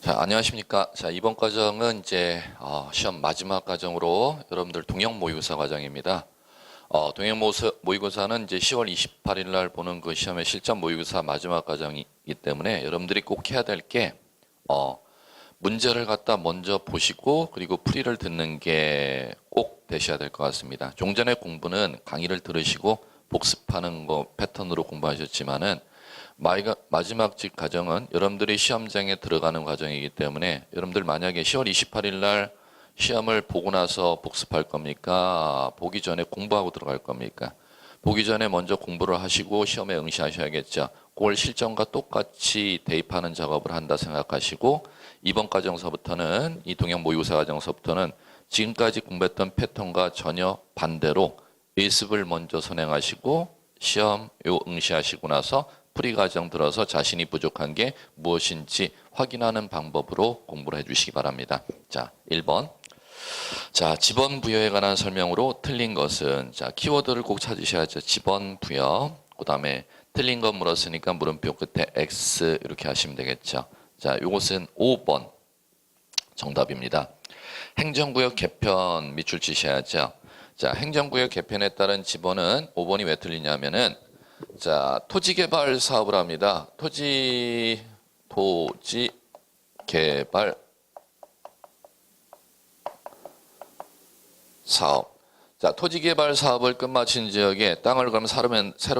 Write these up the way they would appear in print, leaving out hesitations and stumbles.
자, 안녕하십니까. 자, 이번 과정은 이제 시험 마지막 과정으로 여러분들 동형 모의고사 과정입니다. 동형 모의고사는 이제 10월 28일 날 보는 그 시험의 실전 모의고사 마지막 과정이기 때문에 여러분들이 꼭 해야 될 게 문제를 갖다 먼저 보시고 그리고 풀이를 듣는 게 꼭 되셔야 될 것 같습니다. 종전의 공부는 강의를 들으시고 복습하는 거 패턴으로 공부하셨지만은 마지막 직 과정은 여러분들이 시험장에 들어가는 과정이기 때문에 여러분들 만약에 10월 28일 날 시험을 보고 나서 복습할 겁니까? 보기 전에 공부하고 들어갈 겁니까? 보기 전에 먼저 공부를 하시고 시험에 응시하셔야겠죠. 그걸 실전과 똑같이 대입하는 작업을 한다 생각하시고 이번 과정서부터는 이 동형 모의고사 과정서부터는 지금까지 공부했던 패턴과 전혀 반대로 예습을 먼저 선행하시고 시험 응시하시고 나서 풀이 과정 들어서 자신이 부족한 게 무엇인지 확인하는 방법으로 공부를 해주시기 바랍니다. 자, 1번. 자, 지번 부여에 관한 설명으로 틀린 것은, 자, 키워드를 꼭 찾으셔야죠. 지번 부여. 그 다음에 틀린 것 물었으니까 물음표 끝에 X 이렇게 하시면 되겠죠. 자, 요것은 5번 정답입니다. 행정구역 개편 밑줄 치셔야죠. 자, 행정구역 개편에 따른 지번은 5번이 왜 틀리냐면은 자, 토지개발 사업을 합니다. 토지개발 사업. 자, 토지개발 사업을 끝마친 지역에 땅을 그럼 새로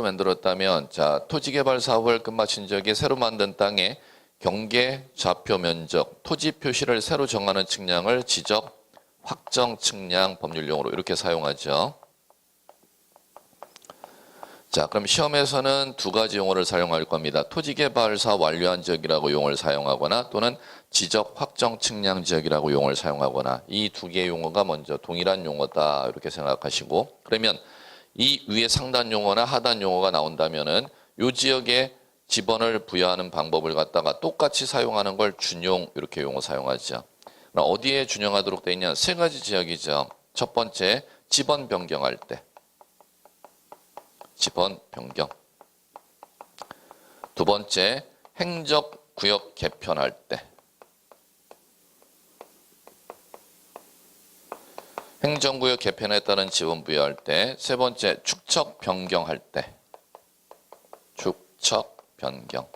만들었다면, 자, 토지개발 사업을 끝마친 지역에 새로 만든 땅에 경계, 좌표 면적, 토지 표시를 새로 정하는 측량을 지적, 확정 측량 법률용어로 이렇게 사용하죠. 자, 그럼 시험에서는 두 가지 용어를 사용할 겁니다. 토지개발 사업 완료한 지역이라고 용어를 사용하거나 또는 지적 확정 측량 지역이라고 용어를 사용하거나 이 두 개의 용어가 먼저 동일한 용어다 이렇게 생각하시고 그러면 이 위에 상단 용어나 하단 용어가 나온다면은 이 지역에 지번을 부여하는 방법을 갖다가 똑같이 사용하는 걸 준용 이렇게 용어 사용하죠. 어디에 준용하도록 되어 있냐? 세 가지 지역이죠. 첫 번째 지번 변경할 때. 지번 변경. 두 번째, 행정구역 개편할 때. 행정구역 개편에 따른 지번 부여할 때. 세 번째, 축척 변경할 때. 축척 변경.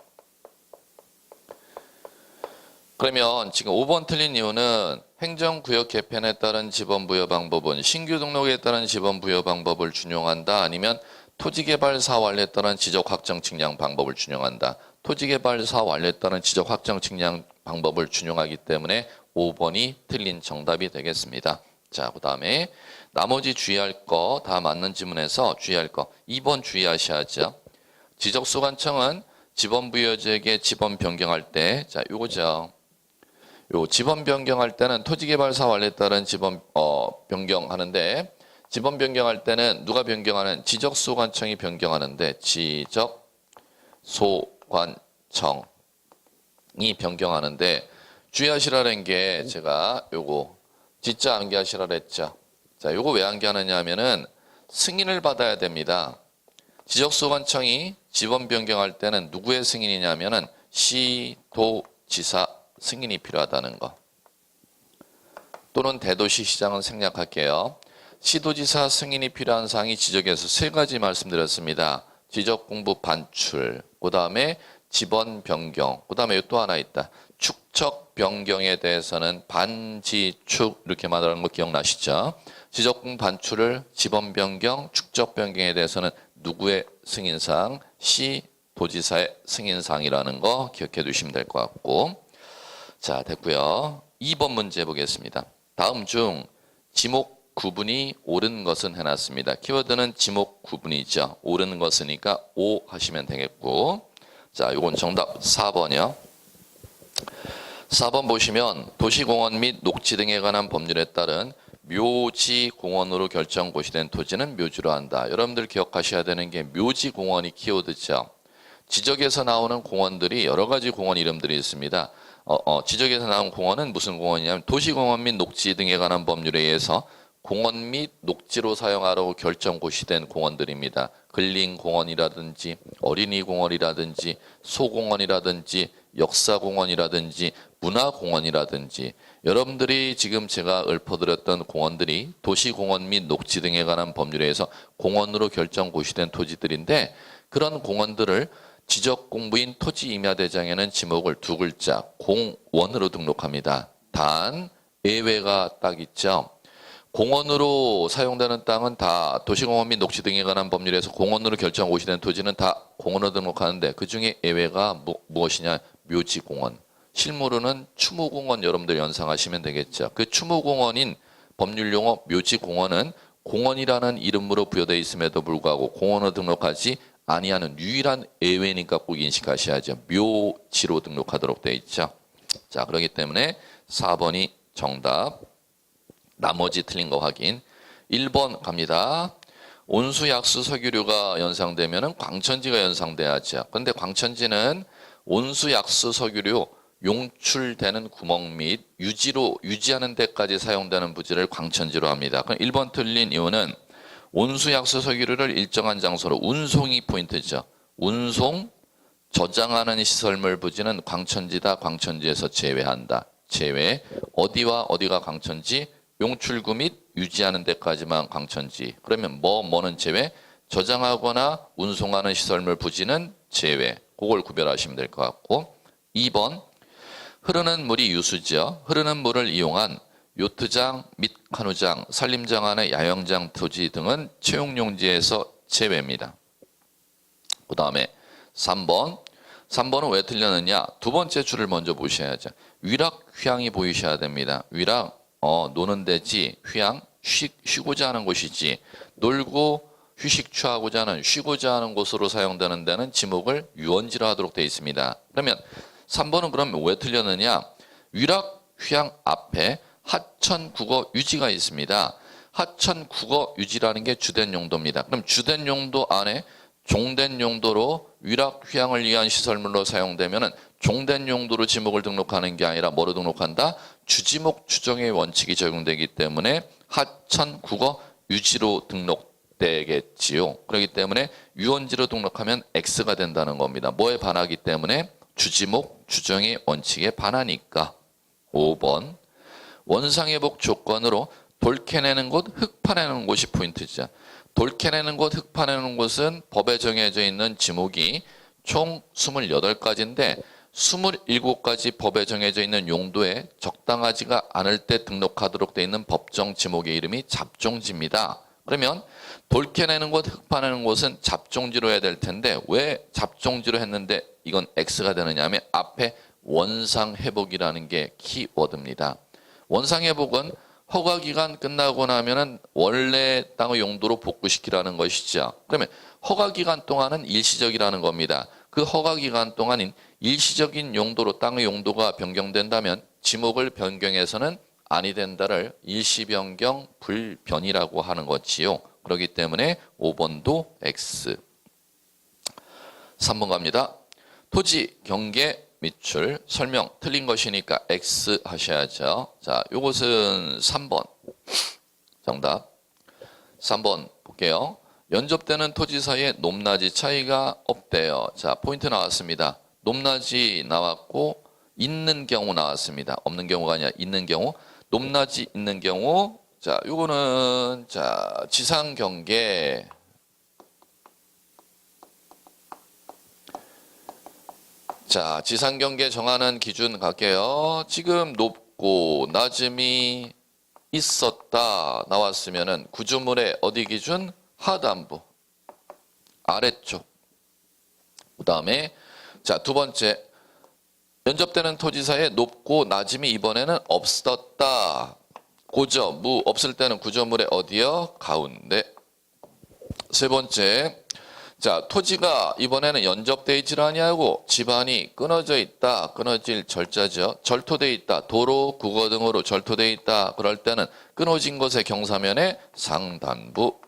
그러면 지금 5번 틀린 이유는 행정구역 개편에 따른 지번 부여 방법은 신규 등록에 따른 지번 부여 방법을 준용한다. 아니면 토지개발 사업 완료에 따른 지적 확정 측량 방법을 준용한다. 토지개발 사업 완료에 따른 지적 확정 측량 방법을 준용하기 때문에 5번이 틀린 정답이 되겠습니다. 자, 그 다음에 나머지 주의할 거 다 맞는 지문에서 주의할 거 2번 주의하셔야죠. 지적소관청은 지번 부여지역에 지번 변경할 때, 자, 요거죠. 요 지번 변경할 때는 토지개발 사업 완료에 따른 지번 변경하는데. 지번 변경할 때는 누가 변경하는? 지적소관청이 변경하는데 지적소관청이 변경하는데 주의하시라는 게 제가 요거 진짜 암기하시라 그랬죠. 자, 요거 왜 암기하느냐 하면은 승인을 받아야 됩니다. 지적소관청이 지번 변경할 때는 누구의 승인이냐면은 시도지사 승인이 필요하다는 거. 또는 대도시시장은 생략할게요. 시도지사 승인이 필요한 사항이 지적에서 세 가지 말씀드렸습니다. 지적공부 반출, 그 다음에 지번 변경, 그 다음에 또 하나 있다. 축척 변경에 대해서는 반지축 이렇게 말하는 거 기억나시죠? 지적공부 반출을 지번 변경, 축척 변경에 대해서는 누구의 승인사항? 시도지사의 승인사항이라는 거 기억해 두시면 될 것 같고. 자, 됐고요. 2번 문제 보겠습니다. 다음 중 지목 구분이 옳은 것은 해놨습니다. 키워드는 지목 구분이죠. 옳은 것이니까 O 하시면 되겠고. 자, 이건 정답 4번이요. 4번 보시면 도시공원 및 녹지 등에 관한 법률에 따른 묘지공원으로 결정 고시된 토지는 묘지로 한다. 여러분들 기억하셔야 되는 게 묘지공원이 키워드죠. 지적에서 나오는 공원들이 여러 가지 공원 이름들이 있습니다. 지적에서 나온 공원은 무슨 공원이냐면 도시공원 및 녹지 등에 관한 법률에 의해서 공원 및 녹지로 사용하라고 결정 고시된 공원들입니다. 근린공원이라든지 어린이공원이라든지 소공원이라든지 역사공원이라든지 문화공원이라든지 여러분들이 지금 제가 읊어드렸던 공원들이 도시공원 및 녹지 등에 관한 법률에 의해서 공원으로 결정 고시된 토지들인데 그런 공원들을 지적공부인 토지임야대장에는 지목을 두 글자 공원으로 등록합니다. 단 예외가 딱 있죠. 공원으로 사용되는 땅은 다 도시공원 및 녹지 등에 관한 법률에서 공원으로 결정 고시된 토지는 다 공원으로 등록하는데 그중에 예외가 무엇이냐? 묘지공원. 실무로는 추모공원 여러분들 연상하시면 되겠죠. 그 추모공원인 법률용어 묘지공원은 공원이라는 이름으로 부여되어 있음에도 불구하고 공원으로 등록하지 아니하는 유일한 예외니까 꼭 인식하셔야죠. 묘지로 등록하도록 되어 있죠. 자, 그렇기 때문에 4번이 정답. 나머지 틀린 거 확인. 1번 갑니다. 온수약수 석유류가 연상되면 광천지가 연상돼야죠. 근데 광천지는 온수약수 석유류 용출되는 구멍 및 유지하는 데까지 사용되는 부지를 광천지로 합니다. 그럼 1번 틀린 이유는 온수약수 석유류를 일정한 장소로 운송이 포인트죠. 운송, 저장하는 시설물 부지는 광천지다. 광천지에서 제외한다. 제외. 어디와 어디가 광천지? 용출구 및 유지하는 데까지만 광천지. 그러면 뭐는 제외? 저장하거나 운송하는 시설물 부지는 제외. 그걸 구별하시면 될 것 같고. 2번 흐르는 물이 유수지요. 흐르는 물을 이용한 요트장 및 카누장, 산림장 안의 야영장 토지 등은 채용용지에서 제외입니다. 그 다음에 3번은 왜 틀렸느냐? 두 번째 줄을 먼저 보셔야죠. 위락, 휴양이 보이셔야 됩니다. 위락, 노는 데지, 휴양, 쉬고자 하는 곳이지, 놀고 휴식 취하고자 하는, 쉬고자 하는 곳으로 사용되는 데는 지목을 유원지로 하도록 되어 있습니다. 그러면 3번은 그럼 왜 틀렸느냐? 위락, 휴양 앞에 하천, 국어, 유지가 있습니다. 하천, 국어, 유지라는 게 주된 용도입니다. 그럼 주된 용도 안에 종된 용도로 위락, 휴양을 위한 시설물로 사용되면 종된 용도로 지목을 등록하는 게 아니라 뭐로 등록한다? 주지목 추정의 원칙이 적용되기 때문에 하천, 국어, 유지로 등록되겠지요. 그렇기 때문에 유원지로 등록하면 X가 된다는 겁니다. 뭐에 반하기 때문에? 주지목 추정의 원칙에 반하니까. 5번 원상회복 조건으로 돌 캐내는 곳, 흙 파내는 곳이 포인트죠. 돌 캐내는 곳, 흙 파내는 곳은 법에 정해져 있는 지목이 총 28가지인데 27가지 법에 정해져 있는 용도에 적당하지가 않을 때 등록하도록 되어 있는 법정 지목의 이름이 잡종지입니다. 그러면 돌 캐내는 곳, 흙 파내는 곳은 잡종지로 해야 될 텐데 왜 잡종지로 했는데 이건 X가 되느냐 하면 앞에 원상회복이라는 게 키워드입니다. 원상회복은 허가기간 끝나고 나면은 원래 땅의 용도로 복구시키라는 것이죠. 그러면 허가기간 동안은 일시적이라는 겁니다. 그 허가기간 동안인 일시적인 용도로 땅의 용도가 변경된다면 지목을 변경해서는 아니 된다를 일시변경 불변이라고 하는 것이요. 그렇기 때문에 5번도 X. 3번 갑니다. 토지, 경계, 밑줄, 설명 틀린 것이니까 X 하셔야죠. 자, 요것은 3번. 정답. 3번 볼게요. 연접되는 토지 사이에 높낮이 차이가 없대요. 자, 포인트 나왔습니다. 높낮이 나왔고 있는 경우 나왔습니다. 없는 경우가 아니라 있는 경우. 높낮이 있는 경우. 자, 요거는 자, 지상 경계. 자, 지상 경계 정하는 기준 갈게요. 지금 높고 낮음이 있었다 나왔으면은 구조물의 어디 기준? 하단부. 아래쪽. 그다음에 자, 두 번째. 연접되는 토지사이에 높고 낮음이 이번에는 없었다. 고저, 무 없을 때는 구조물의 어디요? 가운데. 세 번째. 자, 토지가 이번에는 연접되어 있질 아니하고 집안이 끊어져 있다. 끊어질 절자죠. 절토되어 있다. 도로, 국어 등으로 절토되어 있다. 그럴 때는 끊어진 것의 경사면의 상단부.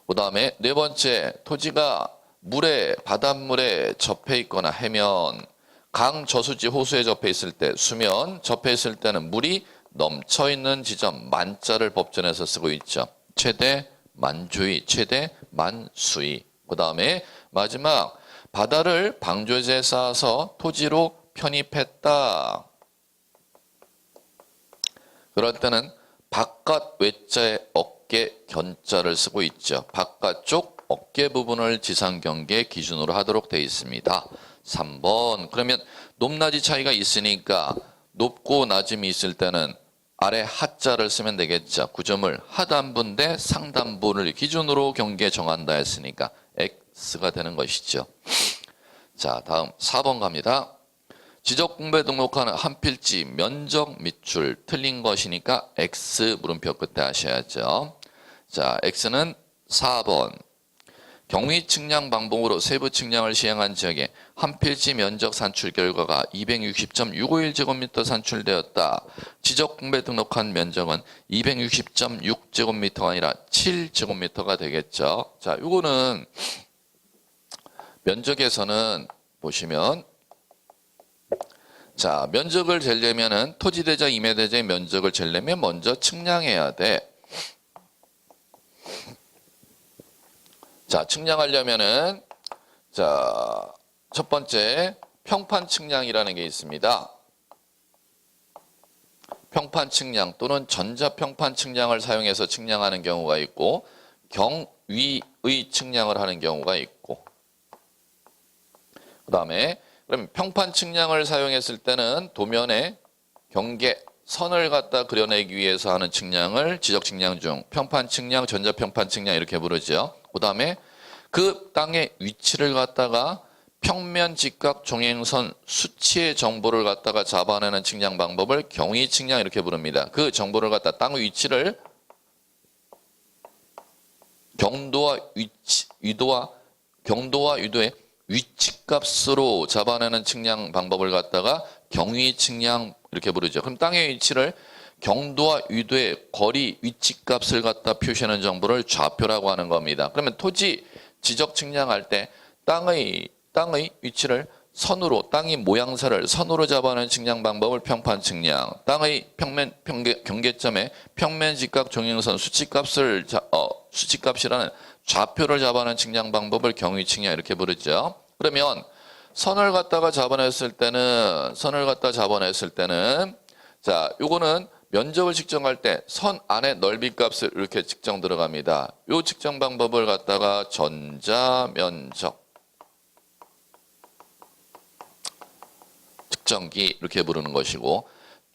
그 다음에 네 번째, 토지가 물에, 바닷물에 접해 있거나 해면, 강, 저수지, 호수에 접해 있을 때, 수면, 접해 있을 때는 물이 넘쳐 있는 지점, 만자를 법전에서 쓰고 있죠. 최대 만주의, 최대 만수의. 그 다음에 마지막 바다를 방조제 쌓아서 토지로 편입했다. 그럴 때는 바깥 외자에 어깨 견자를 쓰고 있죠. 바깥쪽 어깨 부분을 지상경계 기준으로 하도록 되어 있습니다. 3번. 그러면 높낮이 차이가 있으니까 높고 낮음이 있을 때는 아래 하자를 쓰면 되겠죠. 구점을 하단부 대 상단부를 기준으로 경계 정한다 했으니까 X가 되는 것이죠. 자, 다음 4번 갑니다. 지적공부에 등록하는 한 필지 면적 밑줄 틀린 것이니까 X 물음표 끝에 하셔야죠. 자, X는 4번. 경위 측량 방법으로 세부 측량을 시행한 지역에 한 필지 면적 산출 결과가 260.651제곱미터 산출되었다. 지적공부에 등록한 면적은 260.6제곱미터가 아니라 7제곱미터가 되겠죠. 자, 요거는 면적에서는 보시면 자, 면적을 재려면은 토지대자 임야대자의 면적을 재려면 먼저 측량해야 돼. 자, 측량하려면은 자, 첫 번째 평판 측량이라는 게 있습니다. 평판 측량 또는 전자평판 측량을 사용해서 측량하는 경우가 있고 경위의 측량을 하는 경우가 있고 그다음에 그럼 평판 측량을 사용했을 때는 도면에 경계 선을 갖다 그려내기 위해서 하는 측량을 지적 측량 중 평판 측량, 전자평판 측량 이렇게 부르죠. 그다음에 그 땅의 위치를 갖다가 평면 직각 종횡선 수치의 정보를 갖다가 잡아내는 측량 방법을 경위 측량 이렇게 부릅니다. 그 정보를 갖다 땅의 위치를 경도와 유도의 위치값으로 잡아내는 측량 방법을 갖다가 경위 측량 이렇게 부르죠. 그럼 땅의 위치를 경도와 유도의 거리 위치값을 갖다 표시하는 정보를 좌표라고 하는 겁니다. 그러면 토지 지적 측량할 때 땅의 위치를 선으로 땅의 모양새를 선으로 잡아내는 측량 방법을 평판 측량, 땅의 평면 경계점에 평면 직각 종횡선 수치값이라는 좌표를 잡아내는 측량 방법을 경위 측량 이렇게 부르죠. 그러면 선을 갖다가 잡아냈을 때는 자, 요거는 면적을 측정할 때 선 안에 넓이 값을 이렇게 측정 들어갑니다. 요 측정 방법을 갖다가 전자면적 측정기 이렇게 부르는 것이고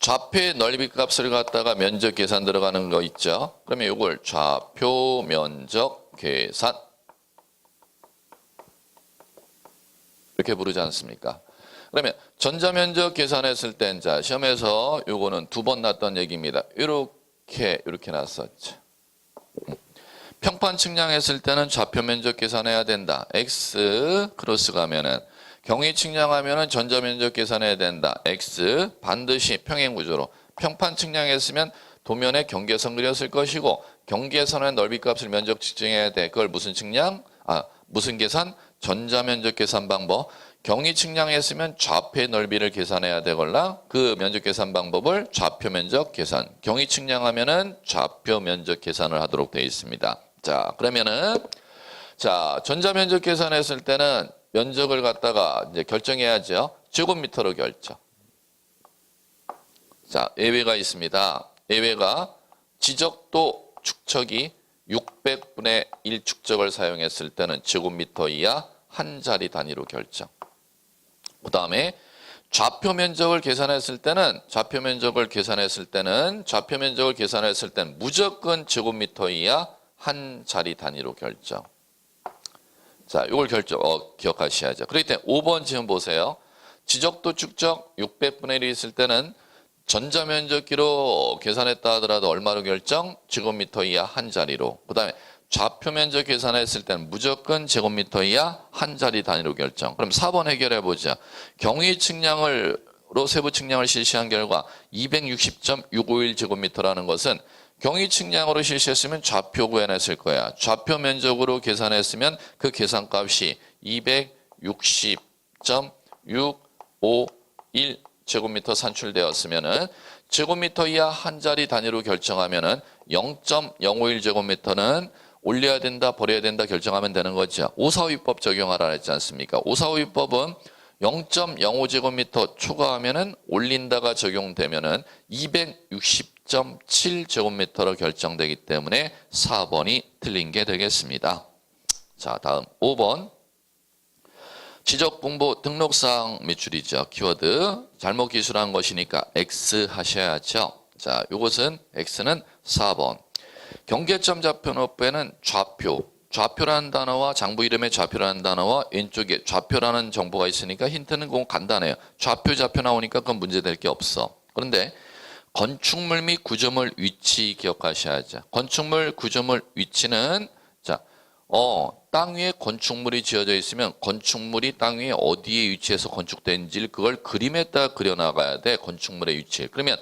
좌표의 넓이 값을 갖다가 면적 계산 들어가는 거 있죠. 그러면 이걸 좌표 면적 계산 이렇게 부르지 않습니까? 그러면 전자면적 계산했을 때 자, 시험에서 요거는 2번 났던 얘기입니다. 이렇게 났었죠. 평판 측량했을 때는 좌표 면적 계산해야 된다. X 크로스 가면은 경위 측량하면은 전자면적 계산해야 된다. X 반드시 평행 구조로 평판 측량했으면 도면에 경계선 그렸을 것이고 경계선의 넓이 값을 면적 측정해야 돼. 그걸 무슨 측량? 무슨 계산? 전자면적 계산 방법. 경위 측량했으면 좌표의 넓이를 계산해야 되걸라 그 면적 계산 방법을 좌표 면적 계산. 경위 측량하면은 좌표 면적 계산을 하도록 되어 있습니다. 자, 그러면은 자, 전자면적 계산했을 때는 면적을 갖다가 이제 결정해야죠. 제곱미터로 결정. 자, 예외가 있습니다. 예외가 지적도 축척이 600분의 1 축적을 사용했을 때는 제곱미터 이하 한 자리 단위로 결정. 그 다음에 좌표 면적을 계산했을 때는 무조건 제곱미터 이하 한 자리 단위로 결정. 자, 이걸 기억하셔야죠. 그렇기 때문에 5번 지금 보세요. 지적도 축적 600분의 1이 있을 때는 전자면적기로 계산했다 하더라도 얼마로 결정? 제곱미터 이하 한 자리로. 그 다음에 좌표 면적 계산했을 때는 무조건 제곱미터 이하 한 자리 단위로 결정. 그럼 4번 해결해 보자. 경위 측량으로 세부 측량을 실시한 결과 260.651제곱미터라는 것은 경위 측량으로 실시했으면 좌표 구현했을 거야. 좌표 면적으로 계산했으면 그 계산값이 260.651제곱미터 산출되었으면은 제곱미터 이하 한 자리 단위로 결정하면은 0.051제곱미터는 올려야 된다, 버려야 된다 결정하면 되는 거죠. 오사오위법 적용하라 했지 않습니까? 오사오위법은 0.05제곱미터 초과하면은 올린다가 적용되면은 260.7제곱미터로 결정되기 때문에 4번이 틀린 게 되겠습니다. 자, 다음 5번. 지적공부 등록사항 미출이죠. 키워드. 잘못 기술한 것이니까 X 하셔야죠. 자, 요것은 X는 4번. 경계점 좌표노트에는 좌표라는 단어와 장부 이름의 좌표라는 단어와 왼쪽에 좌표라는 정보가 있으니까 힌트는 그건 간단해요. 좌표 나오니까 그건 문제될 게 없어. 그런데 건축물 및 구조물 위치 기억하셔야죠. 건축물, 구조물 위치는 자, 땅 위에 건축물이 지어져 있으면 건축물이 땅 위에 어디에 위치해서 건축된지를 그걸 그림에다 그려나가야 돼. 건축물의 위치. 그러면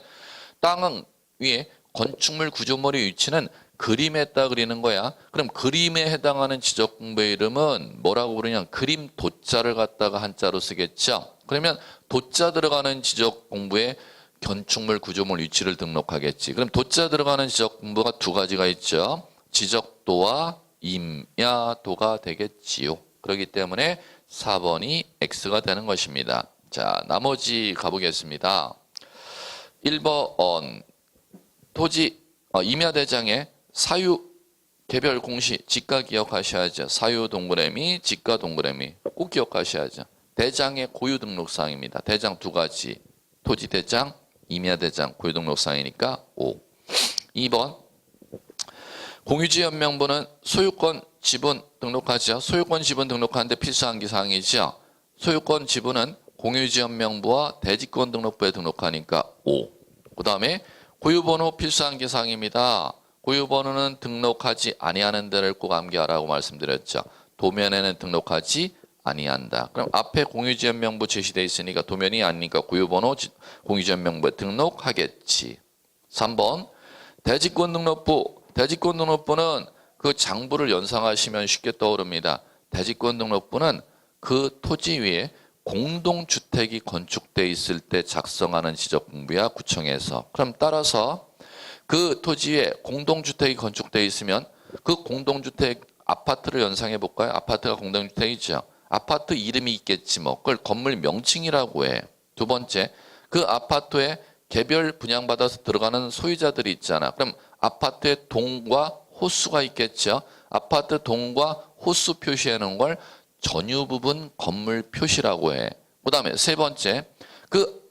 땅 위에 건축물 구조물의 위치는 그림에다 그리는 거야. 그럼 그림에 해당하는 지적 공부의 이름은 뭐라고 부르냐? 그림 도자를 갖다가 한자로 쓰겠죠. 그러면 도자 들어가는 지적 공부에 건축물 구조물 위치를 등록하겠지. 그럼 도자 들어가는 지적 공부가 두 가지가 있죠. 지적도와 임야도가 되겠지요. 그렇기 때문에 4번이 X가 되는 것입니다. 자, 나머지 가보겠습니다. 1번 토지 임야대장의 사유 개별 공시 지가 기억하셔야죠. 사유 동그라미, 지가 동그라미 꼭 기억하셔야죠. 대장의 고유 등록사항입니다. 대장 두 가지. 토지 대장, 임야 대장 고유 등록사항이니까 5. 2번 공유지 연명부는 소유권 지분 등록하죠. 소유권 지분 등록하는데 필수한 사항이죠. 소유권 지분은 공유지 연명부와 대지권 등록부에 등록하니까 5. 그 다음에 고유번호 필수한 사항입니다. 고유번호는 등록하지 아니하는 데를 꼭 암기하라고 말씀드렸죠. 도면에는 등록하지 아니한다. 그럼 앞에 공유지연명부 제시되어 있으니까 도면이 아니니까 고유번호 공유지연명부에 등록하겠지. 3번 대지권 등록부. 대지권 등록부는 그 장부를 연상하시면 쉽게 떠오릅니다. 대지권 등록부는 그 토지 위에 공동주택이 건축되어 있을 때 작성하는 지적공부야, 구청에서. 그럼 따라서 그 토지에 공동주택이 건축되어 있으면 그 공동주택 아파트를 연상해 볼까요? 아파트가 공동주택이죠. 아파트 이름이 있겠지 뭐. 그걸 건물 명칭이라고 해. 두 번째, 그 아파트에 개별 분양받아서 들어가는 소유자들이 있잖아. 그럼 아파트의 동과 호수가 있겠죠. 아파트 동과 호수 표시해 놓은 걸 전유 부분 건물 표시라고 해. 그 다음에 세 번째, 그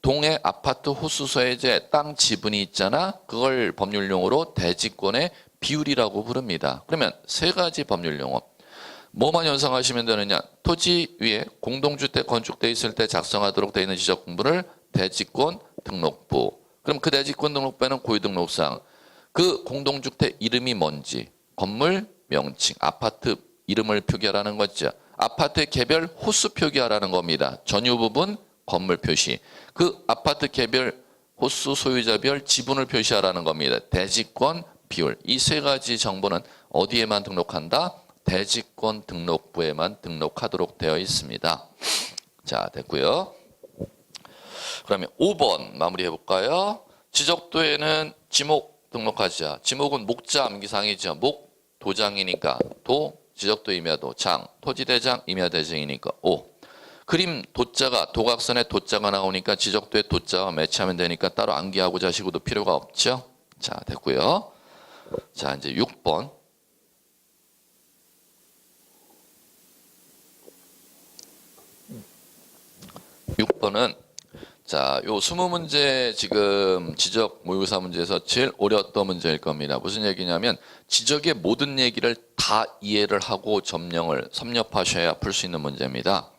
동의 아파트 호수소에 이제 땅 지분이 있잖아. 그걸 법률용어로 대지권의 비율이라고 부릅니다. 그러면 세 가지 법률용어. 뭐만 연상하시면 되느냐? 토지 위에 공동주택 건축돼 있을 때 작성하도록 되어 있는 지적공부를 대지권 등록부. 그럼 그 대지권 등록부에는 고유등록사항. 그 공동주택 이름이 뭔지, 건물 명칭, 아파트 이름을 표기하라는 거죠. 아파트의 개별 호수 표기하라는 겁니다. 전유 부분 건물 표시. 그 아파트 개별 호수 소유자별 지분을 표시하라는 겁니다. 대지권 비율. 이 세 가지 정보는 어디에만 등록한다? 대지권 등록부에만 등록하도록 되어 있습니다. 자, 됐고요. 그러면 5번 마무리해 볼까요? 지적도에는 지목 등록하자. 지목은 목자 암기사항이죠. 목 도장이니까 도, 지적도 임야도, 장, 토지대장, 임야대장이니까 5. 그림 도자가 도각선에 도자가 나오니까 지적도에 도자와 매치하면 되니까 따로 암기하고 자시고도 필요가 없죠. 자, 됐고요. 자, 이제 6번. 6번은 자, 요 20문제 지금 지적 모의고사 문제에서 제일 어려웠던 문제일 겁니다. 무슨 얘기냐면 지적의 모든 얘기를 다 이해를 하고 점령을 섭렵하셔야 풀 수 있는 문제입니다.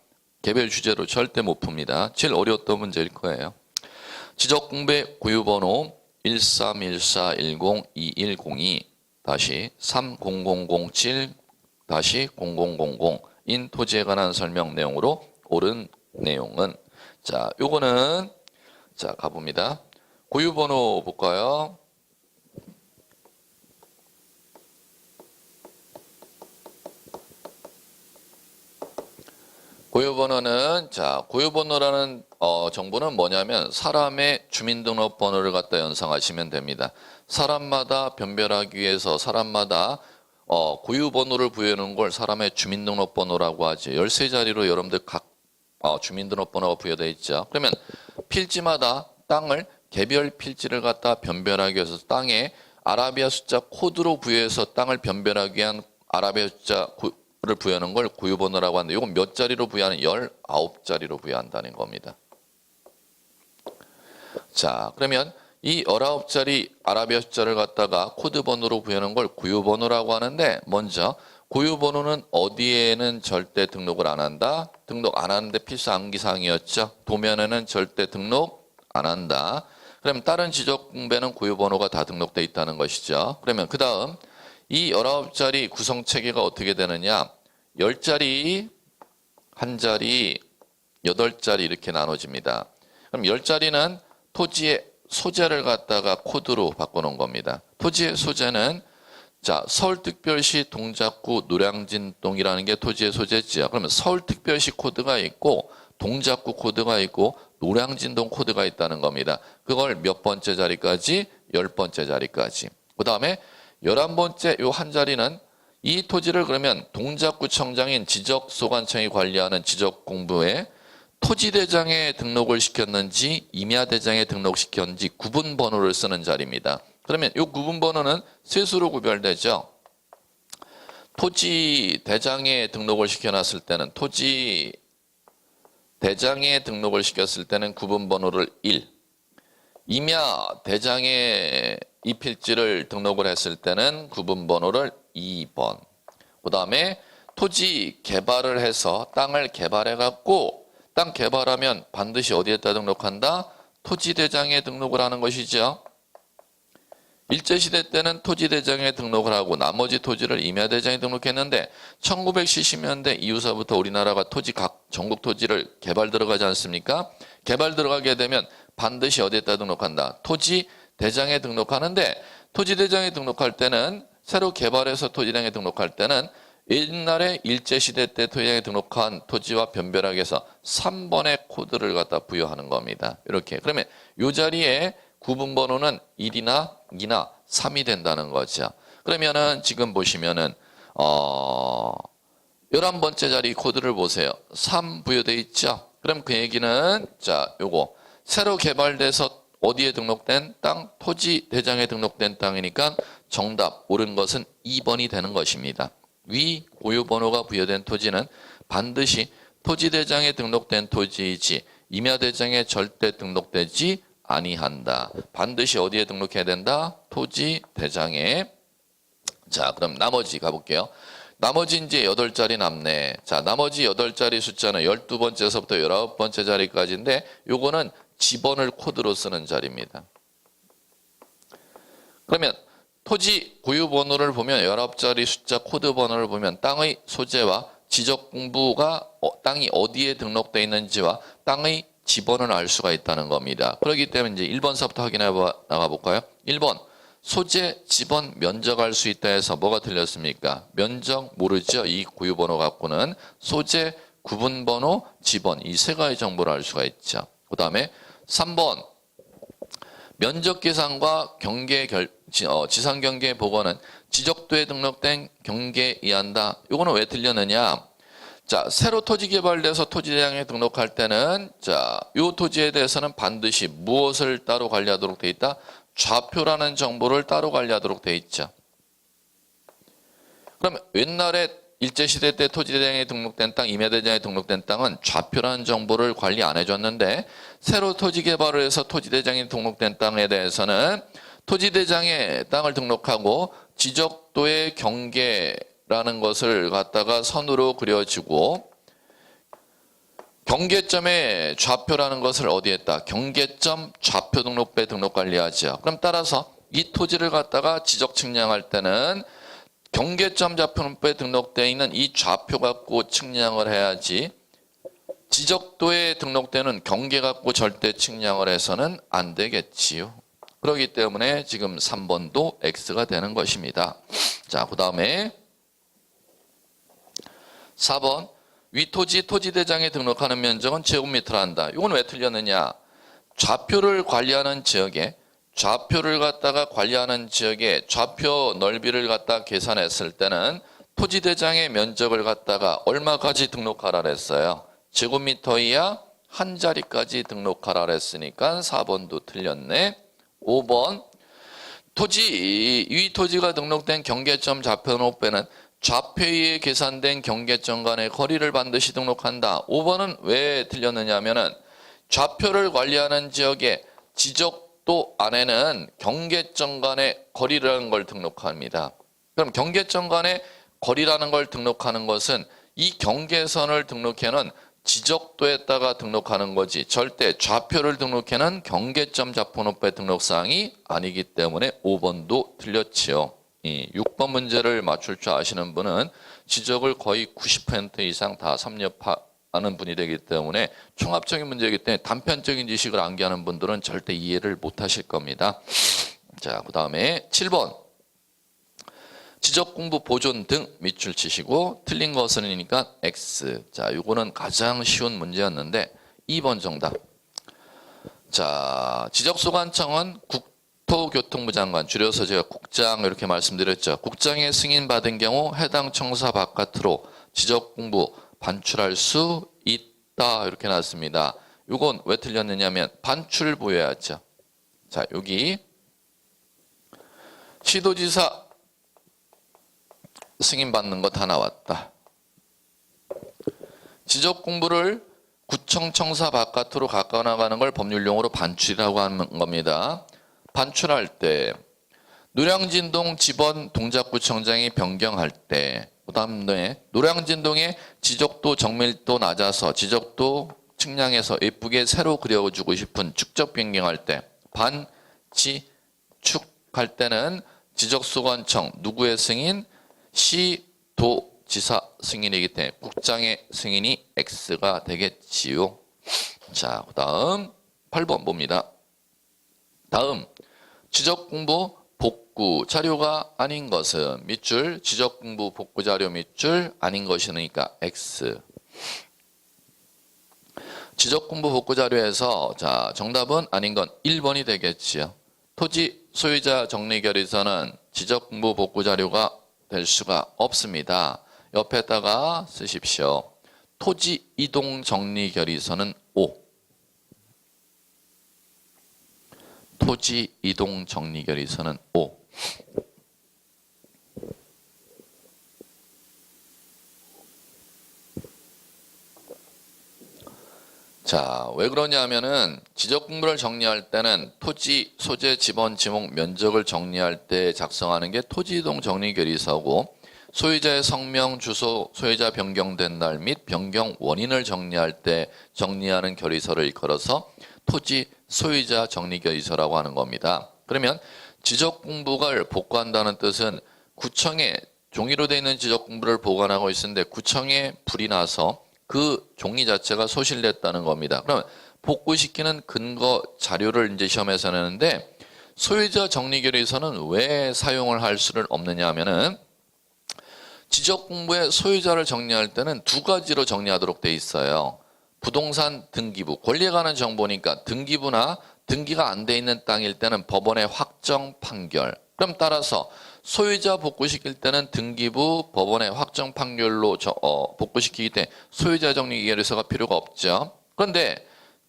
개별 주제로 절대 못 풉니다. 제일 어려웠던 문제일 거예요. 지적 공부의 고유번호 1314102102-3007-0000인 토지에 관한 설명 내용으로 옳은 내용은 자, 요거는 자, 가봅니다. 고유번호 볼까요? 고유번호는 고유번호라는 정보는 뭐냐면 사람의 주민등록번호를 갖다 연상하시면 됩니다. 사람마다 변별하기 위해서 사람마다 고유번호를 부여하는 걸 사람의 주민등록번호라고 하죠. 13자리로 여러분들 각 주민등록번호가 부여되어 있죠. 그러면 필지마다 땅을 개별 필지를 갖다 변별하기 위해서 땅에 아라비아 숫자 코드로 부여해서 땅을 변별하기 위한 아라비아 숫자를 부여하는 걸 고유번호라고 하는데 이건 몇 자리로 부여하는 19자리로 부여한다는 겁니다. 자, 그러면 이 19자리 아라비아 숫자를 갖다가 코드번호로 부여하는 걸 고유번호라고 하는데 먼저 고유번호는 어디에는 절대 등록을 안 한다. 등록 안 하는데 필수 암기사항이었죠. 도면에는 절대 등록 안 한다. 그럼 다른 지적공배는 고유번호가 다 등록되어 있다는 것이죠. 그러면 그 다음 이 19자리 구성체계가 어떻게 되느냐. 10자리, 1자리, 8자리 이렇게 나눠집니다. 그럼 10자리는 토지의 소재를 갖다가 코드로 바꿔놓은 겁니다. 토지의 소재는 서울특별시 동작구 노량진동이라는 게 토지의 소재지요. 그러면 서울특별시 코드가 있고 동작구 코드가 있고 노량진동 코드가 있다는 겁니다. 그걸 몇 번째 자리까지? 10번째 자리까지. 그 다음에 11번째 요 한 자리는 이 토지를 그러면 동작구청장인 지적소관청이 관리하는 지적공부에 토지대장에 등록을 시켰는지 임야대장에 등록시켰는지 구분번호를 쓰는 자리입니다. 그러면 이 구분번호는 셋으로 구별되죠. 토지대장에 등록을 시켜놨을 때는 토지대장에 등록을 시켰을 때는 구분번호를 1, 임야대장에 이 필지를 등록을 했을 때는 구분번호를 2번. 그 다음에 토지 개발을 해서 땅을 개발해갖고 땅 개발하면 반드시 어디에다 등록한다? 토지대장에 등록을 하는 것이죠. 일제시대 때는 토지대장에 등록을 하고 나머지 토지를 임야대장에 등록했는데 1970년대 이후서부터 우리나라가 전국 토지를 개발 들어가지 않습니까? 개발 들어가게 되면 반드시 어디에다 등록한다? 토지대장에 등록하는데 토지대장에 등록할 때는 새로 개발해서 토지대장에 등록할 때는 옛날에 일제시대 때 토지대장에 등록한 토지와 변별하기 위해서 3번의 코드를 갖다 부여하는 겁니다. 이렇게. 그러면 이 자리에 구분번호는 1이나 2나 3이 된다는 거죠. 그러면은 지금 보시면은 11번째 자리 코드를 보세요. 3 부여되어 있죠. 그럼 그 얘기는 요거 새로 개발돼서 어디에 등록된 땅? 토지대장에 등록된 땅이니까 정답 옳은 것은 2번이 되는 것입니다. 위 고유번호가 부여된 토지는 반드시 토지대장에 등록된 토지이지 임야대장에 절대 등록되지 아니한다. 반드시 어디에 등록해야 된다? 토지대장에. 자, 그럼 나머지 가볼게요. 나머지 이제 8자리 남네. 자, 나머지 8자리 숫자는 12번째서부터 19번째 자리까지인데 요거는 지번을 코드로 쓰는 자리입니다. 그러면 토지 고유번호를 보면 19자리 숫자 코드 번호를 보면 땅의 소재와 지적공부가 땅이 어디에 등록되어 있는지와 땅의 지번을 알 수가 있다는 겁니다. 그렇기 때문에 이제 1번서부터 확인해 나가볼까요? 1번 소재, 지번, 면적 알 수 있다 해서 뭐가 틀렸습니까? 면적 모르죠? 이 고유번호 갖고는 소재, 구분번호, 지번 이 세 가지 정보를 알 수가 있죠. 그 다음에 3번 면적 계산과 지상 경계 복원은 지적도에 등록된 경계에 의한다. 이거는 왜 틀렸느냐? 자, 새로 토지 개발돼서 토지대장에 등록할 때는 이 토지에 대해서는 반드시 무엇을 따로 관리하도록 돼 있다? 좌표라는 정보를 따로 관리하도록 돼 있죠. 그럼 옛날에 일제시대 때 토지대장에 등록된 땅, 임야대장에 등록된 땅은 좌표라는 정보를 관리 안 해줬는데 새로 토지 개발을 해서 토지대장에 등록된 땅에 대해서는 토지대장에 땅을 등록하고 지적도의 경계라는 것을 갖다가 선으로 그려주고 경계점의 좌표라는 것을 어디에 했다? 경계점 좌표 등록부에 등록 관리하죠. 그럼 따라서 이 토지를 갖다가 지적 측량할 때는 경계점 좌표등록부에 등록되어 있는 이 좌표 갖고 측량을 해야지 지적도에 등록되는 경계 갖고 절대 측량을 해서는 안 되겠지요. 그렇기 때문에 지금 3번도 X가 되는 것입니다. 자, 그 다음에 4번 위 토지대장에 등록하는 면적은 제곱미터로 한다. 이건 왜 틀렸느냐? 좌표를 관리하는 지역에 좌표를 갖다가 관리하는 지역에 좌표 넓이를 갖다 계산했을 때는 토지대장의 면적을 갖다가 얼마까지 등록하라 그랬어요? 제곱미터 이하 한 자리까지 등록하라 그랬으니까 4번도 틀렸네. 5번 위 토지가 등록된 경계점 좌표노배는 좌표에 계산된 경계점 간의 거리를 반드시 등록한다. 5번은 왜 틀렸느냐 하면은 좌표를 관리하는 지역의 지적도 안에는 경계점 간의 거리라는 걸 등록합니다. 그럼 경계점 간의 거리라는 걸 등록하는 것은 이 경계선을 등록해는 지적도에다가 등록하는 거지 절대 좌표를 등록해는 경계점 좌표노배 등록사항이 아니기 때문에 5번도 틀렸지요. 6번 문제를 맞출 줄 아시는 분은 지적을 거의 90% 이상 다 섭렵하는 분이 되기 때문에 종합적인 문제이기 때문에 단편적인 지식을 암기하는 분들은 절대 이해를 못 하실 겁니다. 자, 그 다음에 7번 지적공부 보존 등 밑줄 치시고 틀린 것은이니까 X. 자, 요거는 가장 쉬운 문제였는데 2번 정답. 자, 지적소관청은 국토교통부 장관, 줄여서 제가 국장 이렇게 말씀드렸죠. 국장의 승인 받은 경우 해당 청사 바깥으로 지적공부 반출할 수 있다 이렇게 나왔습니다. 요건 왜 틀렸느냐면 반출 보여야죠. 자, 여기 시도지사 승인받는 거 다 나왔다. 지적공부를 구청 청사 바깥으로 갖고 나가는 걸 법률용어로 반출이라고 하는 겁니다. 반출할 때 노량진동 지번 동작구청장이 변경할 때 그다음에 노량진동의 지적도 정밀도 낮아서 지적도 측량해서 예쁘게 새로 그려주고 싶은 축적 변경할 때 반지축할 때는 지적소관청 누구의 승인? 시도지사 승인이기 때문에 국장의 승인이 X가 되겠지요. 자, 그 다음 8번 봅니다. 다음 지적공부 복구 자료가 아닌 것은 밑줄 지적공부 복구 자료 밑줄 아닌 것이니까 X. 지적공부 복구 자료에서 자 정답은 아닌 건 1번이 되겠지요. 토지 소유자 정리결의서는 지적공부 복구 자료가 될 수가 없습니다. 옆에다가 쓰십시오. 토지 이동 정리 결의서는 O. 토지 이동 정리 결의서는 O. 자, 왜 그러냐면은 지적공부를 정리할 때는 토지, 소재, 지번, 지목, 면적을 정리할 때 작성하는 게 토지이동 정리결의서고 소유자의 성명, 주소, 소유자 변경된 날 및 변경 원인을 정리할 때 정리하는 결의서를 일컬어서 토지 소유자 정리결의서라고 하는 겁니다. 그러면 지적공부를 복구한다는 뜻은 구청에 종이로 되어 있는 지적공부를 보관하고 있는데 구청에 불이 나서 그 종이 자체가 소실됐다는 겁니다. 그러면 복구시키는 근거 자료를 이제 시험에서 내는데 소유자 정리결의서는 왜 사용을 할 수는 없느냐 하면은 지적공부의 소유자를 정리할 때는 두 가지로 정리하도록 돼 있어요. 부동산 등기부, 권리에 관한 정보니까 등기부나 등기가 안 돼 있는 땅일 때는 법원의 확정 판결. 그럼 따라서 소유자 복구시킬 때는 등기부 법원의 확정 판결로 복구시키기 때문에 소유자 정리결의서가 필요가 없죠. 그런데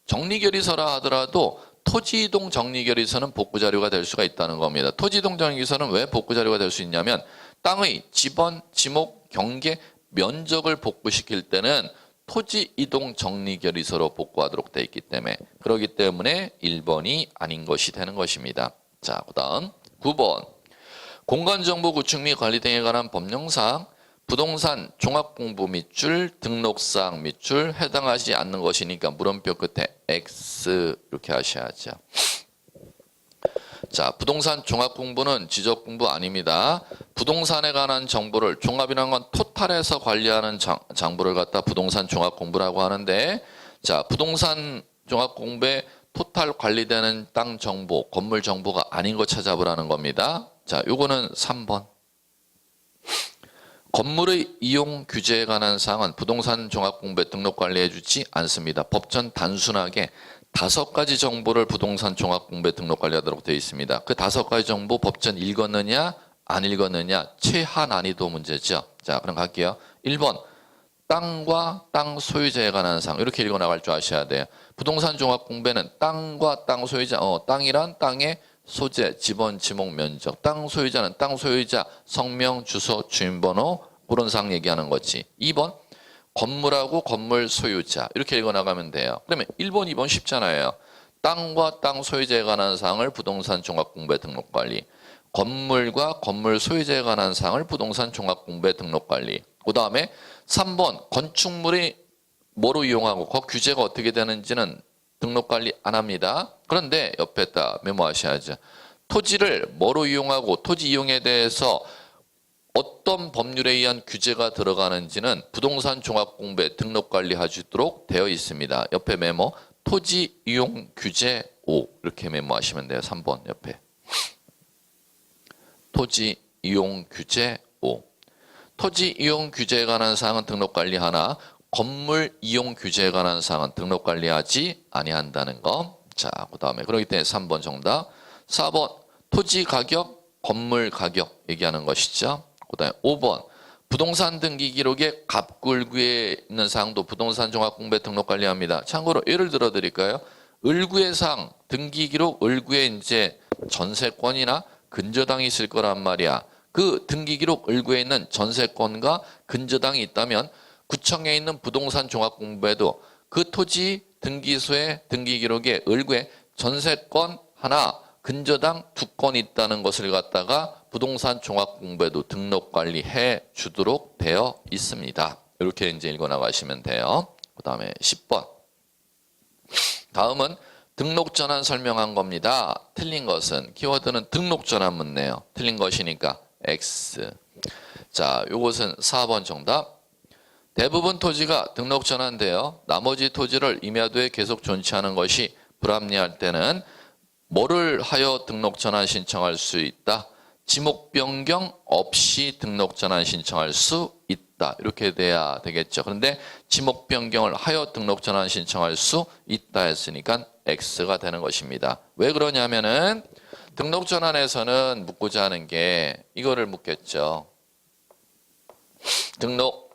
정리결의서라 하더라도 토지이동 정리결의서는 복구자료가 될 수가 있다는 겁니다. 토지이동 정리결의서는 왜 복구자료가 될 수 있냐면 땅의 지번, 지목, 경계, 면적을 복구시킬 때는 토지이동 정리결의서로 복구하도록 되어 있기 때문에 그렇기 때문에 1번이 아닌 것이 되는 것입니다. 자, 그 다음 9번 공간정보 구축 및 관리 등에 관한 법령상 부동산 종합공부 밑줄 등록사항 밑줄 해당하지 않는 것이니까 물음표 끝에 X 이렇게 하셔야죠. 자, 부동산 종합공부는 지적공부 아닙니다. 부동산에 관한 정보를 종합이라는 건 토탈에서 관리하는 장부를 갖다 부동산 종합공부라고 하는데 자, 부동산 종합공부에 토탈 관리되는 땅 정보, 건물 정보가 아닌 거 찾아보라는 겁니다. 자, 요거는 3번. 건물의 이용 규제에 관한 사항은 부동산 종합공부에 등록 관리해 주지 않습니다. 법전 단순하게 5가지 정보를 부동산 종합공부에 등록 관리하도록 되어 있습니다. 그 5가지 정보 법전 읽었느냐 안 읽었느냐 최하 난이도 문제죠. 자, 그럼 갈게요. 1번 땅과 땅 소유자에 관한 사항 이렇게 읽어 나갈 줄 아셔야 돼요. 부동산 종합공부에는 땅과 땅 소유자, 땅이란 땅의 소재, 지번, 지목, 면적. 땅 소유자는 땅 소유자, 성명, 주소, 주민번호 그런 사항 얘기하는 거지. 2번 건물하고 건물 소유자 이렇게 읽어 나가면 돼요. 그러면 1번, 2번 쉽잖아요. 땅과 땅 소유자에 관한 사항을 부동산 종합공부에 등록 관리. 건물과 건물 소유자에 관한 사항을 부동산 종합공부에 등록 관리. 그 다음에 3번 건축물이 뭐로 이용하고 그 규제가 어떻게 되는지는 등록 관리 안 합니다. 그런데 옆에다 메모하셔야죠. 토지를 뭐로 이용하고 토지 이용에 대해서 어떤 법률에 의한 규제가 들어가는지는 부동산 종합공부에 등록 관리하도록 되어 있습니다. 옆에 메모 토지 이용 규제 5 이렇게 메모하시면 돼요. 3번 옆에 토지 이용 규제 5 토지 이용 규제에 관한 사항은 등록 관리하나 건물 이용 규제에 관한 사항은 등록 관리하지 아니한다는 거. 자, 그 다음에 그렇기 때문에 3번 정답. 4번 토지 가격, 건물 가격 얘기하는 것이죠. 그 다음에 5번 부동산 등기 기록에 갑굴구에 있는 사항도 부동산 종합공부에 등록 관리합니다. 참고로 예를 들어 드릴까요? 을구의 사항, 등기 기록 을구에 이제 전세권이나 근저당이 있을 거란 말이야. 그 등기 기록 을구에 있는 전세권과 근저당이 있다면 구청에 있는 부동산 종합공부에도 그 토지 등기소의 등기 기록에 을구에 전세권 하나, 근저당 2건 있다는 것을 갖다가 부동산 종합공부에도 등록 관리해 주도록 되어 있습니다. 이렇게 이제 읽어 나가시면 돼요. 그 다음에 10번. 다음은 등록 전환 설명한 겁니다. 틀린 것은 키워드는 등록 전환 묻네요. 틀린 것이니까 X. 자, 요것은 4번 정답. 대부분 토지가 등록 전환되어 나머지 토지를 임야도에 계속 존치하는 것이 불합리할 때는 뭐를 하여 등록 전환 신청할 수 있다? 지목 변경 없이 등록 전환 신청할 수 있다. 이렇게 돼야 되겠죠. 그런데 지목 변경을 하여 등록 전환 신청할 수 있다 했으니까 X가 되는 것입니다. 왜 그러냐면은 등록 전환에서는 묻고자 하는 게 이거를 묻겠죠. 등록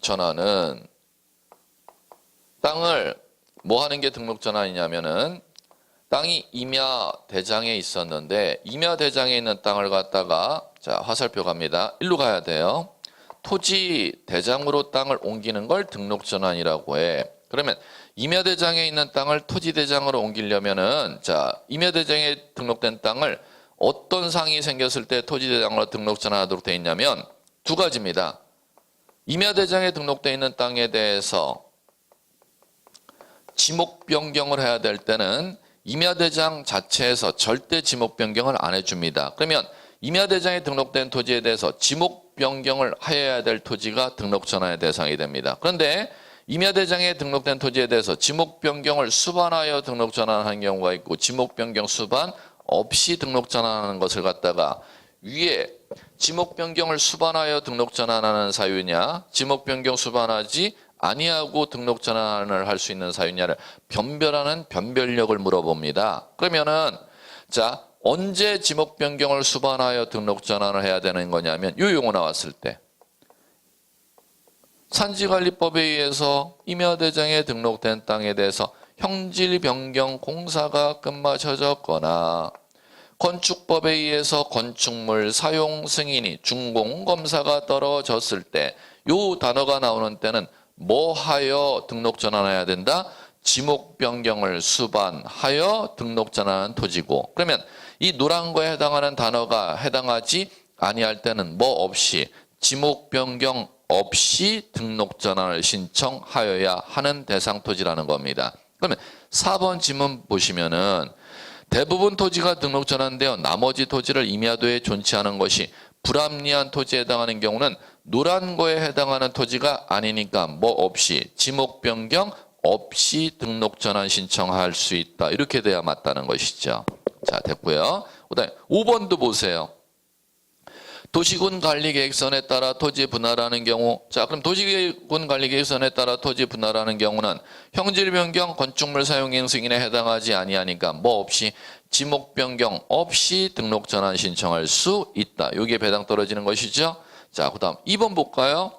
전환은 땅을 뭐 하는 게 등록 전환이냐면은 땅이 임야 대장에 있었는데 임야 대장에 있는 땅을 갖다가 자 화살표 갑니다. 일로 가야 돼요. 토지 대장으로 땅을 옮기는 걸 등록 전환이라고 해. 그러면 임야 대장에 있는 땅을 토지 대장으로 옮기려면은 자 임야 대장에 등록된 땅을 어떤 상이 생겼을 때 토지 대장으로 등록 전환하도록 돼 있냐면 2가지입니다. 임야 대장에 등록돼 있는 땅에 대해서 지목 변경을 해야 될 때는 임야대장 자체에서 절대 지목 변경을 안 해줍니다. 그러면 임야대장에 등록된 토지에 대해서 지목 변경을 하여야 될 토지가 등록 전환의 대상이 됩니다. 그런데 임야대장에 등록된 토지에 대해서 지목 변경을 수반하여 등록 전환하는 경우가 있고 지목 변경 수반 없이 등록 전환하는 것을 갖다가 위에 지목 변경을 수반하여 등록 전환하는 사유냐 지목 변경 수반하지 아니하고 등록 전환을 할 수 있는 사유냐를 변별하는 변별력을 물어봅니다. 그러면은 자 언제 지목 변경을 수반하여 등록 전환을 해야 되는 거냐면 이 용어 나왔을 때 산지관리법에 의해서 임야대장에 등록된 땅에 대해서 형질 변경 공사가 끝마쳐졌거나 건축법에 의해서 건축물 사용 승인이 준공 검사가 떨어졌을 때 이 단어가 나오는 때는 뭐 하여 등록 전환해야 된다? 지목 변경을 수반하여 등록 전환한 토지고 그러면 이 노란 거에 해당하는 단어가 해당하지 아니할 때는 뭐 없이 지목 변경 없이 등록 전환을 신청하여야 하는 대상 토지라는 겁니다. 그러면 4번 지문 보시면은 대부분 토지가 등록 전환되어 나머지 토지를 임야도에 존치하는 것이 불합리한 토지에 해당하는 경우는 노란 거에 해당하는 토지가 아니니까 뭐 없이 지목 변경 없이 등록 전환 신청할 수 있다. 이렇게 돼야 맞다는 것이죠. 자 됐고요. 그다음에 5번도 보세요. 도시군 관리계획선에 따라 토지 분할하는 경우, 자 그럼 도시군 관리계획선에 따라 토지 분할하는 경우는 형질 변경 건축물 사용 승인에 해당하지 아니하니까 뭐 없이 지목 변경 없이 등록 전환 신청할 수 있다. 이게 배당 떨어지는 것이죠. 자 그다음 2번 볼까요?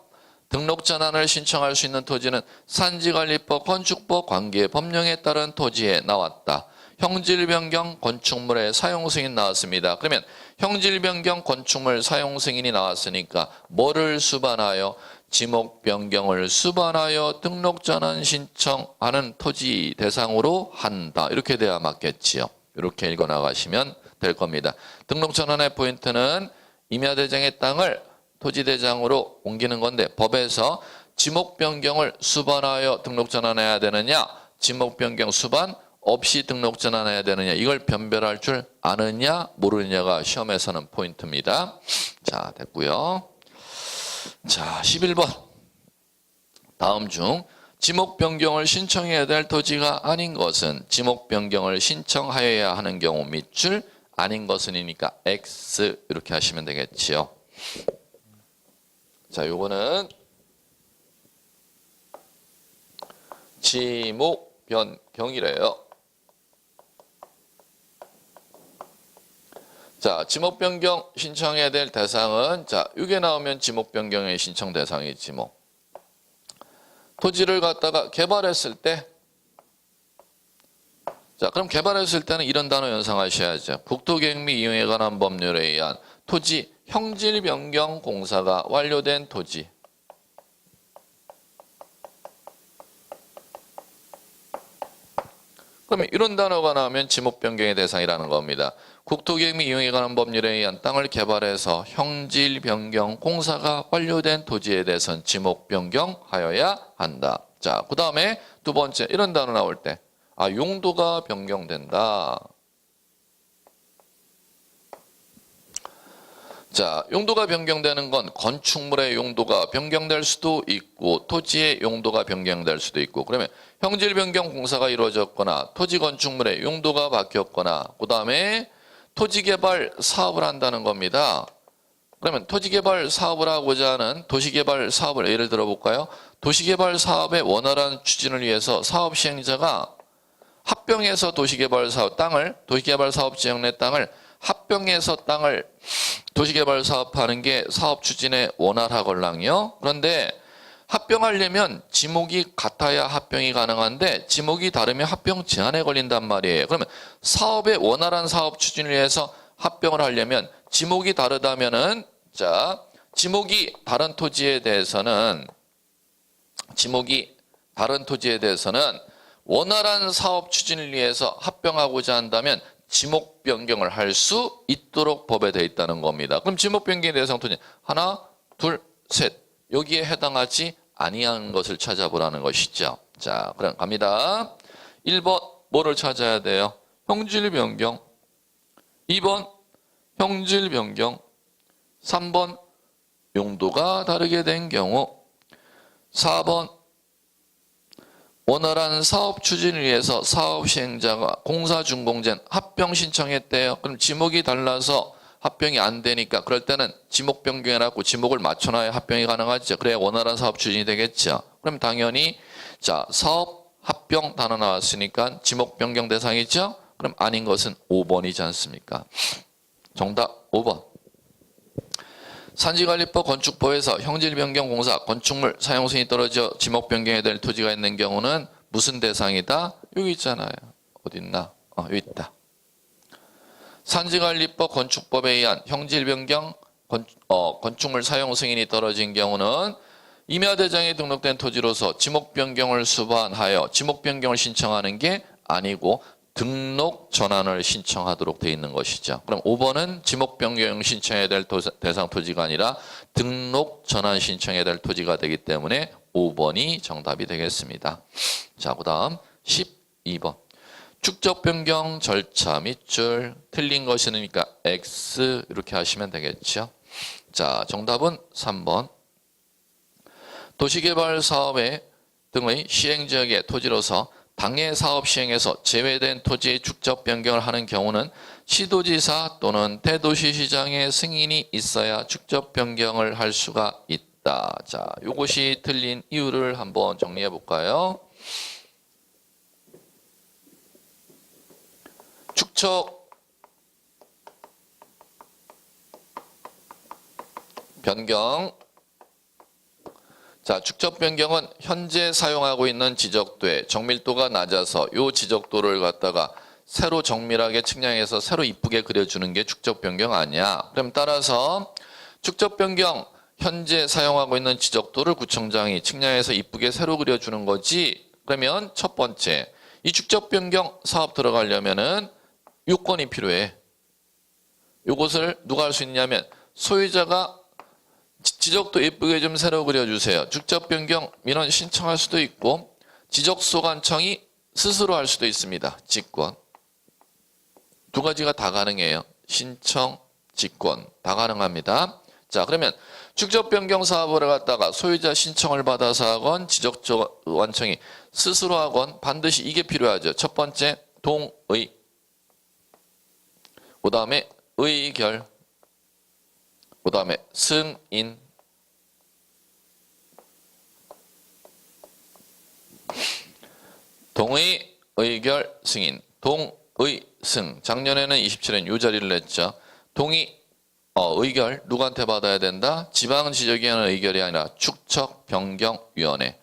등록 전환을 신청할 수 있는 토지는 산지관리법, 건축법 관계 법령에 따른 토지에 나왔다. 형질 변경 건축물의 사용 승인 나왔습니다. 그러면 형질 변경 건축물 사용 승인이 나왔으니까 뭐를 수반하여? 지목 변경을 수반하여 등록 전환 신청하는 토지 대상으로 한다. 이렇게 돼야 맞겠지요. 이렇게 읽어 나가시면 될 겁니다. 등록 전환의 포인트는 임야대장의 땅을 토지대장으로 옮기는 건데 법에서 지목 변경을 수반하여 등록 전환해야 되느냐, 지목 변경 수반 없이 등록 전환해야 되느냐, 이걸 변별할 줄 아느냐 모르느냐가 시험에서는 포인트입니다. 자 됐고요. 자 11번 다음 중 지목 변경을 신청해야 될 토지가 아닌 것은 지목 변경을 신청하여야 하는 경우 밑줄 아닌 것은이니까 X 이렇게 하시면 되겠지요. 자 요거는 지목 변경이래요. 자, 지목 변경 신청해야 될 대상은 자, 이게 나오면 지목 변경의 신청 대상이지 뭐. 토지를 갖다가 개발했을 때 자, 그럼 개발했을 때는 이런 단어 연상하셔야죠. 국토계획 및 이용에 관한 법률에 의한 토지 형질 변경 공사가 완료된 토지. 그러면 이런 단어가 나오면 지목 변경의 대상이라는 겁니다. 국토계획 및 이용에 관한 법률에 의한 땅을 개발해서 형질 변경 공사가 완료된 토지에 대해서는 지목 변경하여야 한다. 자, 그 다음에 두 번째 이런 단어 나올 때 용도가 변경된다. 자, 용도가 변경되는 건 건축물의 용도가 변경될 수도 있고 토지의 용도가 변경될 수도 있고 그러면 형질 변경 공사가 이루어졌거나 토지 건축물의 용도가 바뀌었거나 그 다음에 토지개발 사업을 한다는 겁니다. 그러면 토지개발 사업을 하고자 하는 도시개발 사업을 예를 들어 볼까요? 도시개발 사업의 원활한 추진을 위해서 사업 시행자가 합병해서 도시개발 사업 땅을 도시개발 사업 지역 내 땅을 합병해서 땅을 도시개발 사업하는 게 사업 추진에 원활하걸랑요. 그런데 합병하려면 지목이 같아야 합병이 가능한데 지목이 다르면 합병 제한에 걸린단 말이에요. 그러면 사업의 원활한 사업 추진을 위해서 합병을 하려면 지목이 다르다면은 자 지목이 다른 토지에 대해서는 원활한 사업 추진을 위해서 합병하고자 한다면 지목 변경을 할 수 있도록 법에 되어 있다는 겁니다. 그럼 지목 변경의 대상 토지 하나, 둘, 셋 여기에 해당하지 아니한 것을 찾아보라는 것이죠. 자, 그럼 갑니다. 1번 뭐를 찾아야 돼요? 형질 변경. 2번 형질 변경. 3번 용도가 다르게 된 경우. 4번 원활한 사업 추진을 위해서 사업 시행자가 공사 준공전 합병 신청했대요. 그럼 지목이 달라서 합병이 안 되니까 그럴 때는 지목 변경해놨고 지목을 맞춰놔야 합병이 가능하죠. 그래야 원활한 사업 추진이 되겠죠. 그럼 당연히 자 사업 합병 단어 나왔으니까 지목 변경 대상이죠. 그럼 아닌 것은 5번이지 않습니까? 정답 5번. 산지관리법 건축법에서 형질 변경 공사 건축물 사용 승인이 떨어져 지목 변경해야 될 토지가 있는 경우는 무슨 대상이다? 여기 있잖아요. 어디 있나? 여기 있다. 산지관리법 건축법에 의한 형질 변경 건축물 사용 승인이 떨어진 경우는 임야대장에 등록된 토지로서 지목 변경을 수반하여 지목 변경을 신청하는 게 아니고 등록 전환을 신청하도록 되어 있는 것이죠. 그럼 5번은 지목 변경 신청해야 될 대상 토지가 아니라 등록 전환 신청해야 될 토지가 되기 때문에 5번이 정답이 되겠습니다. 자, 그다음 12번. 축적 변경 절차 밑줄 틀린 것이니까 X 이렇게 하시면 되겠죠. 자, 정답은 3번. 도시개발 사업의 등의 시행지역의 토지로서 당해 사업 시행에서 제외된 토지의 축적 변경을 하는 경우는 시도지사 또는 대도시시장의 승인이 있어야 축적 변경을 할 수가 있다. 자, 요것이 틀린 이유를 한번 정리해 볼까요? 축적 변경. 자, 축적 변경은 현재 사용하고 있는 지적도에 정밀도가 낮아서 요 지적도를 갖다가 새로 정밀하게 측량해서 새로 이쁘게 그려주는 게 축적 변경 아니야. 그럼 따라서 축적 변경 현재 사용하고 있는 지적도를 구청장이 측량해서 이쁘게 새로 그려주는 거지. 그러면 첫 번째, 이 축적 변경 사업 들어가려면은 요건이 필요해. 요것을 누가 할 수 있냐면 소유자가 지적도 예쁘게 좀 새로 그려주세요. 축적 변경 민원 신청할 수도 있고 지적소관청이 스스로 할 수도 있습니다. 직권. 두 가지가 다 가능해요. 신청, 직권 다 가능합니다. 자, 그러면 축적 변경 사업을 갖다가 소유자 신청을 받아서 하건 지적소관청이 스스로 하건 반드시 이게 필요하죠. 첫 번째 동의, 그 다음에 의결, 그 다음에 승인. 동의, 의결, 승인. 동의, 승. 작년에는 27년 요 자리를 냈죠. 동의, 의결 누구한테 받아야 된다? 지방지적이 하는 의결이 아니라 축척변경위원회.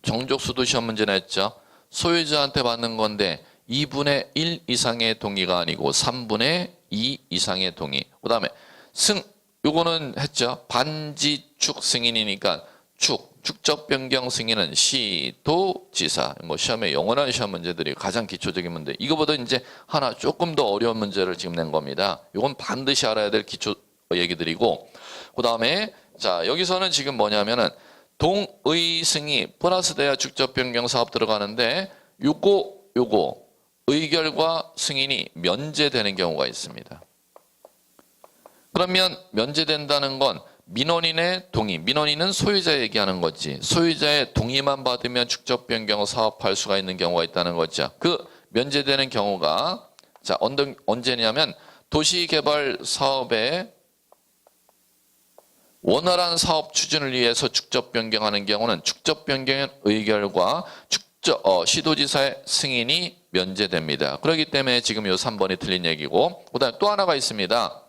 정족수도 시험 문제 냈죠. 소유자한테 받는 건데 2분의 1 이상의 동의가 아니고 3분의 2 이상의 동의. 그 다음에 승, 요거는 했죠. 반지축 승인이니까 축적 변경 승인은 시도지사. 뭐 시험에 영원한 시험 문제들이 가장 기초적인 문제. 이거보다 이제 하나 조금 더 어려운 문제를 지금 낸 겁니다. 요건 반드시 알아야 될 기초 얘기들이고. 그 다음에 자, 여기서는 지금 뭐냐면은 동의 승이 플러스 돼야 축적 변경 사업 들어가는데 요거 의결과 승인이 면제되는 경우가 있습니다. 그러면 면제된다는 건 민원인의 동의, 민원인은 소유자 얘기하는 거지. 소유자의 동의만 받으면 축적 변경 사업할 수가 있는 경우가 있다는 거죠. 그 면제되는 경우가 자, 언제냐면 도시개발 사업의 원활한 사업 추진을 위해서 축적 변경하는 경우는 축적 변경의 의결과 시도지사의 승인이 면제됩니다. 그렇기 때문에 지금 요 3번이 틀린 얘기고, 그다음에 또 하나가 있습니다.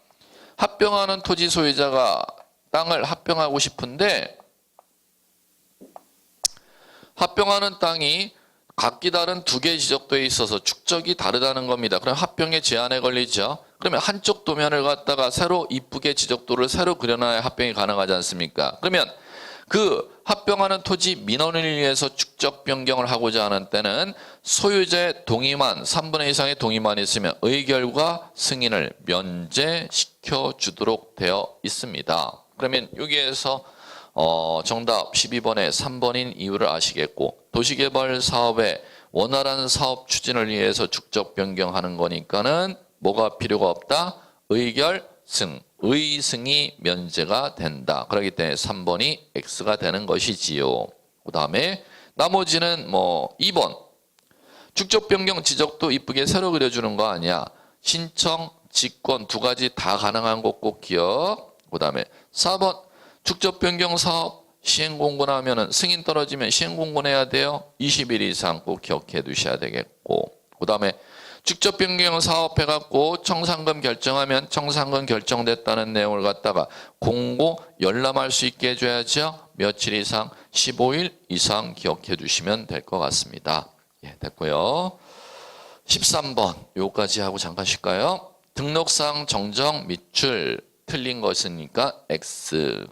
합병하는 토지 소유자가 땅을 합병하고 싶은데 합병하는 땅이 각기 다른 두 개 지적도에 있어서 축적이 다르다는 겁니다. 그럼 합병의 제한에 걸리죠. 그러면 한쪽 도면을 갖다가 새로 이쁘게 지적도를 새로 그려놔야 합병이 가능하지 않습니까? 그러면 그 합병하는 토지 민원을 위해서 축적 변경을 하고자 하는 때는 소유자의 동의만 3분의 2 이상의 동의만 있으면 의결과 승인을 면제시켜 주도록 되어 있습니다. 그러면 여기에서 정답 12번에 3번인 이유를 아시겠고, 도시개발 사업의 원활한 사업 추진을 위해서 축적 변경하는 거니까는 뭐가 필요가 없다? 의결, 승. 의승이 면제가 된다. 그렇기 때문에 3번이 X가 되는 것이지요. 그 다음에 나머지는 뭐 2번. 축적 변경 지적도 이쁘게 새로 그려주는 거 아니야. 신청, 직권 두 가지 다 가능한 거 꼭 기억. 그 다음에 4번. 축적 변경 사업 시행 공고나면은 승인 떨어지면 시행 공고내야 돼요. 20일 이상 꼭 기억해 두셔야 되겠고. 그 다음에 축적 변경 사업해갖고 청산금 결정하면 청산금 결정됐다는 내용을 갖다가 공고 열람할 수 있게 해줘야죠. 며칠 이상, 15일 이상 기억해 두시면 될 것 같습니다. 예, 됐고요. 13번 요까지 하고 잠깐 쉴까요? 등록상 정정 밑줄 틀린 것이니까 X.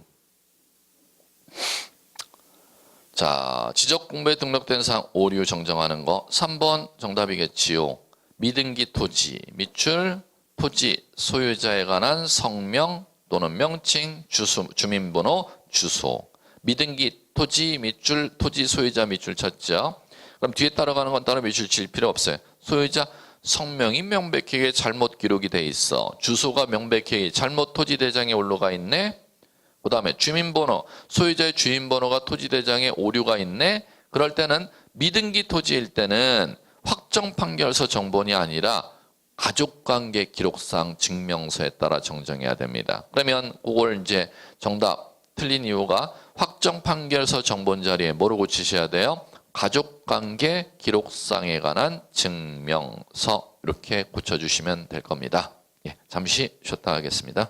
자, 지적공부에 등록된 사항 오류 정정하는 거 3번 정답이겠지요. 미등기 토지, 밑줄, 토지 소유자에 관한 성명 또는 명칭, 주민번호, 주소. 미등기 토지 밑줄, 토지 소유자 밑줄 쳤죠. 그럼 뒤에 따라가는 건 따로 밑줄 칠 필요 없어요. 소유자 성명이 명백하게 잘못 기록이 돼 있어. 주소가 명백하게 잘못 토지대장에 올라가 있네. 그 다음에 주민번호, 소유자의 주민번호가 토지대장에 오류가 있네. 그럴 때는 미등기 토지일 때는 확정 판결서 정본이 아니라 가족관계 기록상 증명서에 따라 정정해야 됩니다. 그러면 그걸 이제 정답 틀린 이유가 확정 판결서 정본 자리에 뭐로 고치셔야 돼요? 가족관계 기록상에 관한 증명서 이렇게 고쳐주시면 될 겁니다. 예, 잠시 쉬었다 하겠습니다.